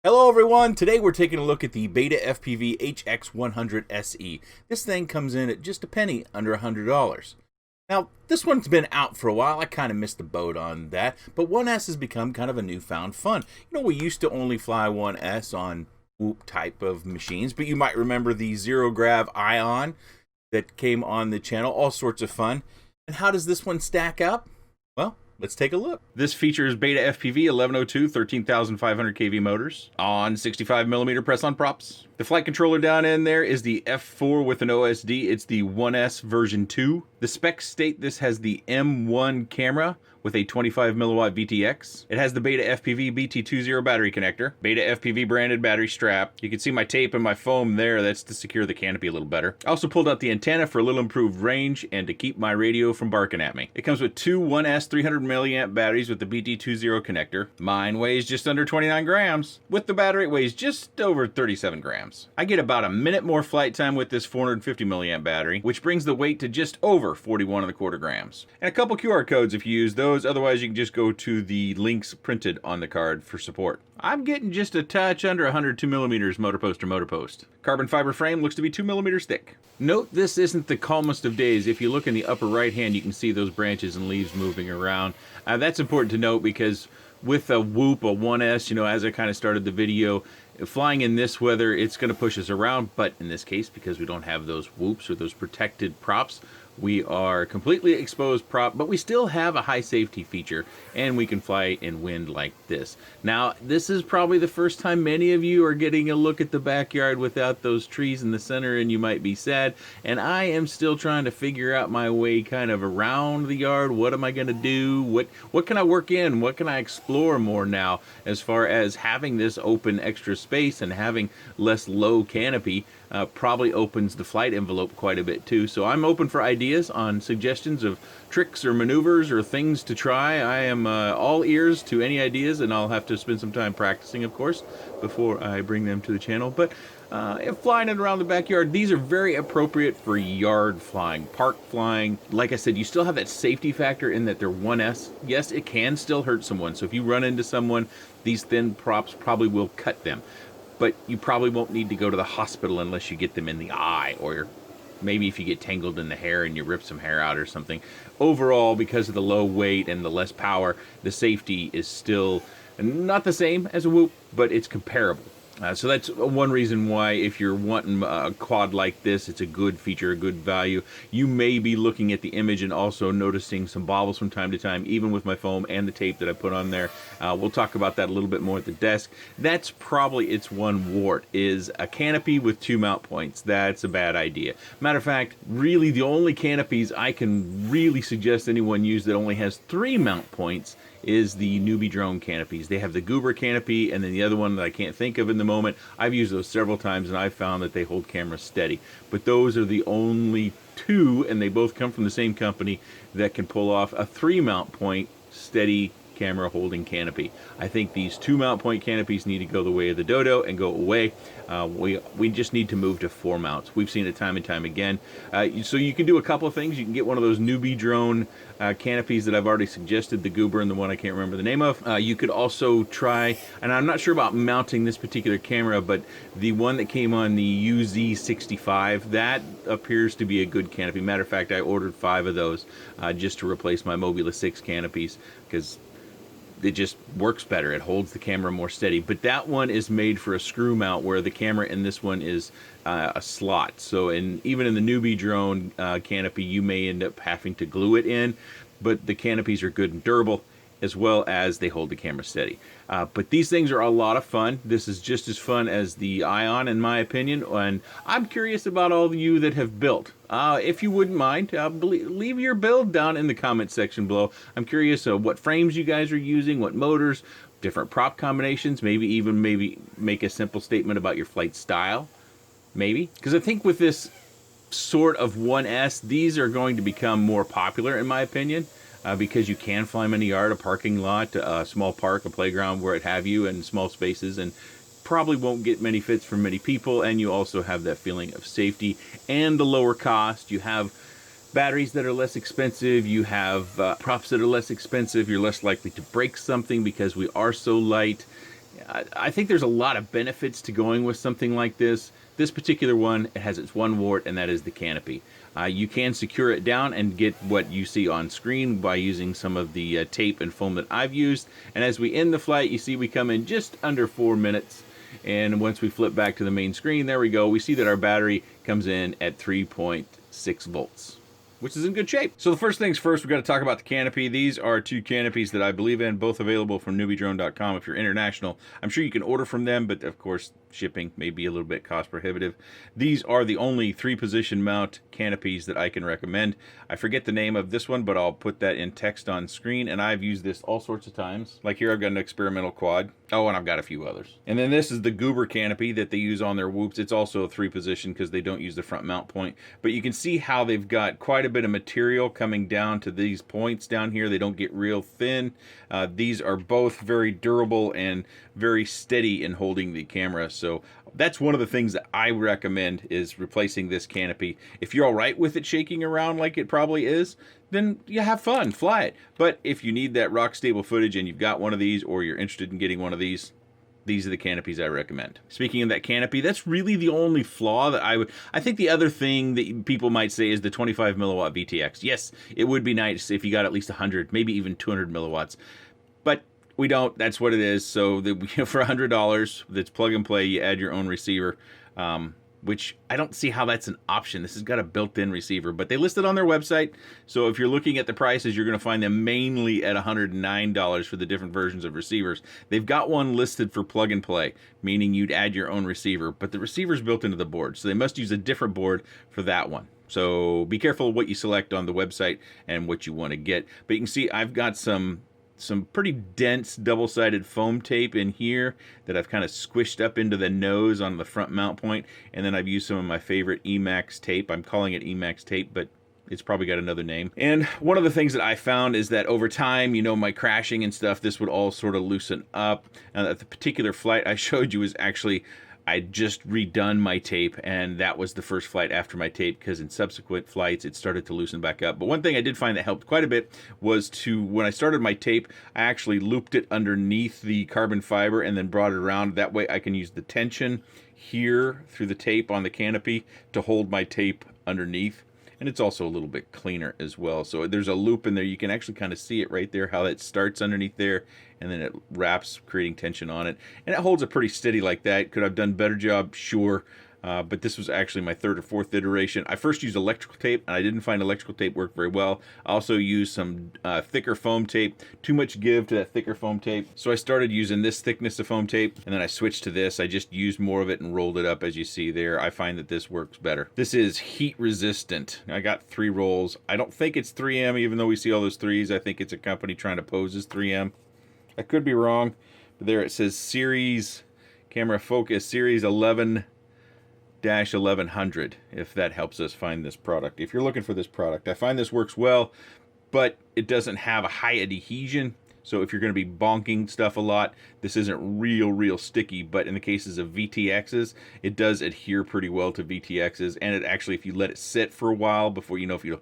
Hello everyone, today we're taking a look at the BetaFPV HX100 SE. This thing comes in at just a penny under $100. Now, this one's been out for a while. I kind of missed the boat on that, but 1S has become kind of a newfound fun. You know, we used to only fly 1S on Whoop type of machines, but you might remember the Zero Grav Ion that came on the channel, all sorts of fun. And how does this one stack up? Well, let's take a look. This features BetaFPV 1102 13,500 kV motors on 65mm press-on props. The flight controller down in there is the F4 with an OSD. It's the 1S version 2. The specs state this has the M1 camera with a 25 milliwatt VTX. It has the BetaFPV BT20 battery connector, BetaFPV branded battery strap. You can see my tape and my foam there. That's to secure the canopy a little better. I also pulled out the antenna for a little improved range and to keep my radio from barking at me. It comes with two 1S 300 milliamp batteries with the BT20 connector. Mine weighs just under 29 grams. With the battery, it weighs just over 37 grams. I get about a minute more flight time with this 450 milliamp battery, which brings the weight to just over 41.25 grams. And a couple QR codes if you use those. Otherwise, you can just go to the links printed on the card for support. I'm getting just a touch under 102 millimeters motor post to motor post. Carbon fiber frame looks to be 2 millimeters thick. Note this isn't the calmest of days. If you look in the upper right hand, you can see those branches and leaves moving around. That's important to note because with a Whoop, a 1S, you know, as I kind of started the video, flying in this weather, it's going to push us around. But in this case, because we don't have those Whoops or those protected props, we are completely exposed prop, but we still have a high safety feature and we can fly in wind like this. Now, this is probably the first time many of you are getting a look at the backyard without those trees in the center and you might be sad. And I am still trying to figure out my way kind of around the yard. What am I going to do? What can I work in? What can I explore more now as far as having this open extra space and having less low canopy? Probably opens the flight envelope quite a bit too. So I'm open for ideas on suggestions of tricks or maneuvers or things to try. I am all ears to any ideas, and I'll have to spend some time practicing, of course, before I bring them to the channel. But if flying it around the backyard, these are very appropriate for yard flying, park flying. Like I said, you still have that safety factor in that they're 1S. Yes, it can still hurt someone. So if you run into someone, these thin props probably will cut them. But you probably won't need to go to the hospital unless you get them in the eye, or maybe if you get tangled in the hair and you rip some hair out or something. Overall, because of the low weight and the less power, the safety is still not the same as a Whoop, but it's comparable. So that's one reason why if you're wanting a quad like this, it's a good feature, a good value. You may be looking at the image and also noticing some bobbles from time to time, even with my foam and the tape that I put on there. We'll talk about that a little bit more at the desk. That's probably its one wart, is a canopy with two mount points. That's a bad idea. Matter of fact, really the only canopies I can really suggest anyone use that only has 3 mount points is the Newbie drone canopies. They have the Goober canopy and then the other one that I can't think of in the moment. I've used those several times and I've found that they hold cameras steady. But those are the only two, and they both come from the same company, that can pull off a 3 mount point steady camera holding canopy. I think these 2 mount point canopies need to go the way of the Dodo and go away. We just need to move to 4 mounts. We've seen it time and time again. So you can do a couple of things. You can get one of those Newbie drone canopies that I've already suggested, the Goober and the one I can't remember the name of. You could also try, and I'm not sure about mounting this particular camera, but the one that came on the UZ65, that appears to be a good canopy. Matter of fact, I ordered 5 of those just to replace my Mobula 6 canopies, because it just works better. It holds the camera more steady. But that one is made for a screw mount, where the camera in this one is a slot. So even in the Newbie drone canopy, you may end up having to glue it in. But the canopies are good and durable, as well as they hold the camera steady. But these things are a lot of fun. This is just as fun as the Ion, in my opinion, and I'm curious about all of you that have built. If you wouldn't mind, leave your build down in the comment section below. I'm curious what frames you guys are using, what motors, different prop combinations, maybe make a simple statement about your flight style, maybe. Because I think with this sort of 1S, these are going to become more popular, in my opinion. Because you can fly them in a yard, a parking lot, a small park, a playground, where it have you, in small spaces, and probably won't get many fits from many people. And you also have that feeling of safety and the lower cost. You have batteries that are less expensive. You have props that are less expensive. You're less likely to break something because we are so light. I think there's a lot of benefits to going with something like this. This particular one, it has its one wart, and that is the canopy. You can secure it down and get what you see on screen by using some of the tape and foam that I've used. And as we end the flight, you see we come in just under 4 minutes. And once we flip back to the main screen, there we go. We see that our battery comes in at 3.6 volts. Which is in good shape. So the first things first, we've got to talk about the canopy. These are 2 canopies that I believe in, both available from newbiedrone.com. If you're international, I'm sure you can order from them, but of course, shipping may be a little bit cost prohibitive. These are the only 3-position mount canopies that I can recommend. I forget the name of this one, but I'll put that in text on screen, and I've used this all sorts of times. Like here, I've got an experimental quad. Oh, and I've got a few others. And then this is the Goober canopy that they use on their whoops. It's also a 3-position because they don't use the front mount point. But you can see how they've got quite a bit of material coming down to these points down here. They don't get real thin. These are both very durable and very steady in holding the camera. So that's one of the things that I recommend is replacing this canopy. If you're all right with it shaking around like it probably is, then you have fun, fly it. But if you need that rock stable footage and you've got one of these, or you're interested in getting one of these are the canopies I recommend. Speaking of that canopy, that's really the only flaw that I think the other thing that people might say is the 25 milliwatt VTX. Yes, it would be nice if you got at least 100, maybe even 200 milliwatts, but we don't. That's what it is. So for $100, that's plug and play. You add your own receiver, which I don't see how that's an option. This has got a built-in receiver, but they list it on their website. So if you're looking at the prices, you're going to find them mainly at $109 for the different versions of receivers. They've got one listed for plug and play, meaning you'd add your own receiver, but the receiver's built into the board, so they must use a different board for that one. So be careful what you select on the website and what you want to get. But you can see I've got some pretty dense double-sided foam tape in here that I've kind of squished up into the nose on the front mount point, and then I've used some of my favorite Emax tape. I'm calling it Emax tape, but it's probably got another name. And one of the things that I found is that over time, you know, my crashing and stuff, this would all sort of loosen up. And the particular flight I showed you was actually, I'd just redone my tape, and that was the first flight after my tape, because in subsequent flights it started to loosen back up. But one thing I did find that helped quite a bit was when I started my tape, I actually looped it underneath the carbon fiber and then brought it around. That way I can use the tension here through the tape on the canopy to hold my tape underneath. And it's also a little bit cleaner as well. So there's a loop in there. You can actually kind of see it right there, how it starts underneath there, and then it wraps, creating tension on it. And it holds it pretty steady like that. Could I have done a better job? Sure. But this was actually my 3rd or 4th iteration. I first used electrical tape, and I didn't find electrical tape work very well. I also used some thicker foam tape. Too much give to that thicker foam tape. So I started using this thickness of foam tape, and then I switched to this. I just used more of it and rolled it up, as you see there. I find that this works better. This is heat resistant. I got 3 rolls. I don't think it's 3M, even though we see all those 3s. I think it's a company trying to pose as 3M. I could be wrong, but there it says Series Camera Focus Series 11-1100, if that helps us find this product. If you're looking for this product, I find this works well, but it doesn't have a high adhesion. So if you're going to be bonking stuff a lot, this isn't real sticky. But in the cases of VTXs, it does adhere pretty well to VTXs. And it actually, if you let it sit for a while before, you know, if you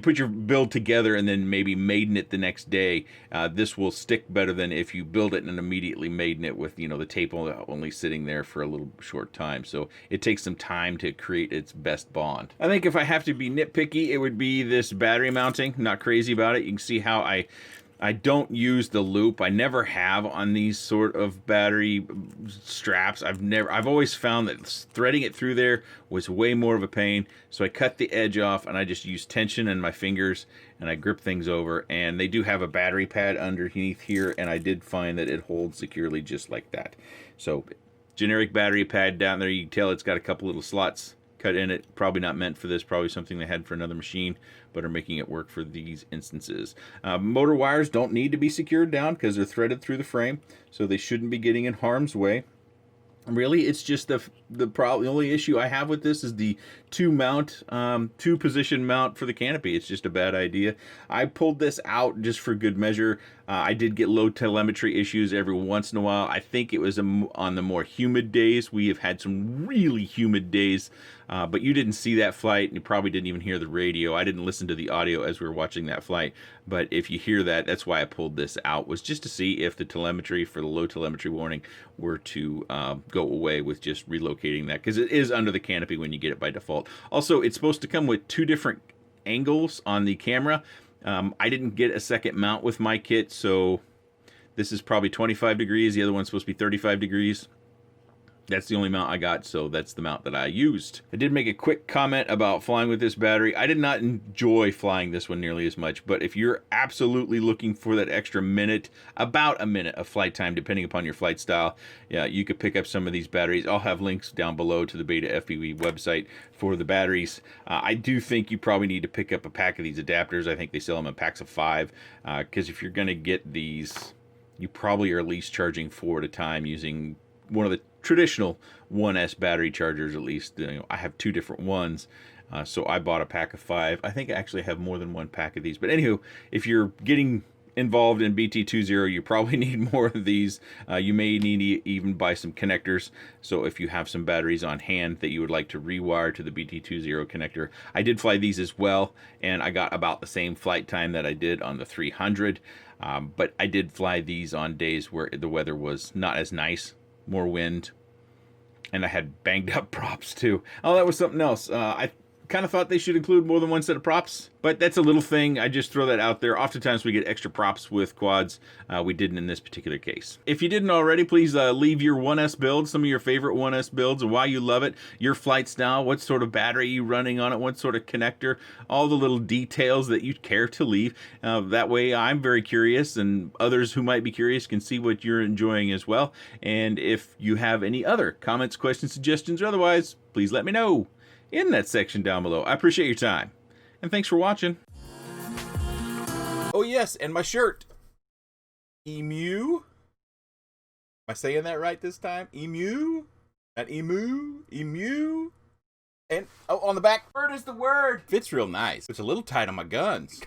put your build together and then maybe maiden it the next day, this will stick better than if you build it and immediately maiden it with, you know, the tape only sitting there for a little short time. So it takes some time to create its best bond. I think if I have to be nitpicky, it would be this battery mounting. Not crazy about it. You can see how I don't use the loop. I never have on these sort of battery straps. I've always found that threading it through there was way more of a pain. So I cut the edge off and I just use tension in my fingers and I grip things over. And they do have a battery pad underneath here, and I did find that it holds securely just like that. So generic battery pad down there. You can tell it's got a couple little slots cut in it. Probably not meant for this, probably something they had for another machine, but are making it work for these instances. Motor wires don't need to be secured down because they're threaded through the frame, so they shouldn't be getting in harm's way. Really, it's just the only issue I have with this is the two position mount for the canopy. It's just a bad idea. I pulled this out just for good measure. I did get low telemetry issues every once in a while. I think it was on the more humid days. We have had some really humid days, but you didn't see that flight, and you probably didn't even hear the radio. I didn't listen to the audio as we were watching that flight, but if you hear that, that's why I pulled this out, was just to see if the telemetry for the low telemetry warning were to go away with just relocating that, because it is under the canopy when you get it by default. Also, it's supposed to come with 2 different angles on the camera. I didn't get a second mount with my kit, so this is probably 25 degrees. The other one's supposed to be 35 degrees. That's the only mount I got, so that's the mount that I used. I did make a quick comment about flying with this battery. I did not enjoy flying this one nearly as much, but if you're absolutely looking for that extra minute, about a minute of flight time, depending upon your flight style, yeah, you could pick up some of these batteries. I'll have links down below to the BetaFPV website for the batteries. I do think you probably need to pick up a pack of these adapters. I think they sell them in packs of 5, because if you're gonna get these, you probably are at least charging 4 at a time using one of the traditional 1S battery chargers. At least, you know, I have 2 different ones, so I bought a pack of 5. I think I actually have more than 1 pack of these, but anywho, if you're getting involved in BT20, you probably need more of these. You may need to even buy some connectors, so if you have some batteries on hand that you would like to rewire to the BT20 connector. I did fly these as well, and I got about the same flight time that I did on the 300, but I did fly these on days where the weather was not as nice, more wind, and I had banged up props too. Oh, that was something else. I kind of thought they should include more than 1 set of props, but that's a little thing. I just throw that out there. Oftentimes we get extra props with quads. We didn't in this particular case. If you didn't already, please leave your 1S build, some of your favorite 1S builds, and why you love it, your flight style, what sort of battery you running on it, what sort of connector, all the little details that you'd care to leave. That way I'm very curious, and others who might be curious can see what you're enjoying as well. And if you have any other comments, questions, suggestions, or otherwise, please let me know in that section down below. I appreciate your time, and thanks for watching. Oh yes, and my shirt. Emu? Am I saying that right this time? Emu? Not emu? Emu? And, oh, on the back, bird is the word. Fits real nice. It's a little tight on my guns.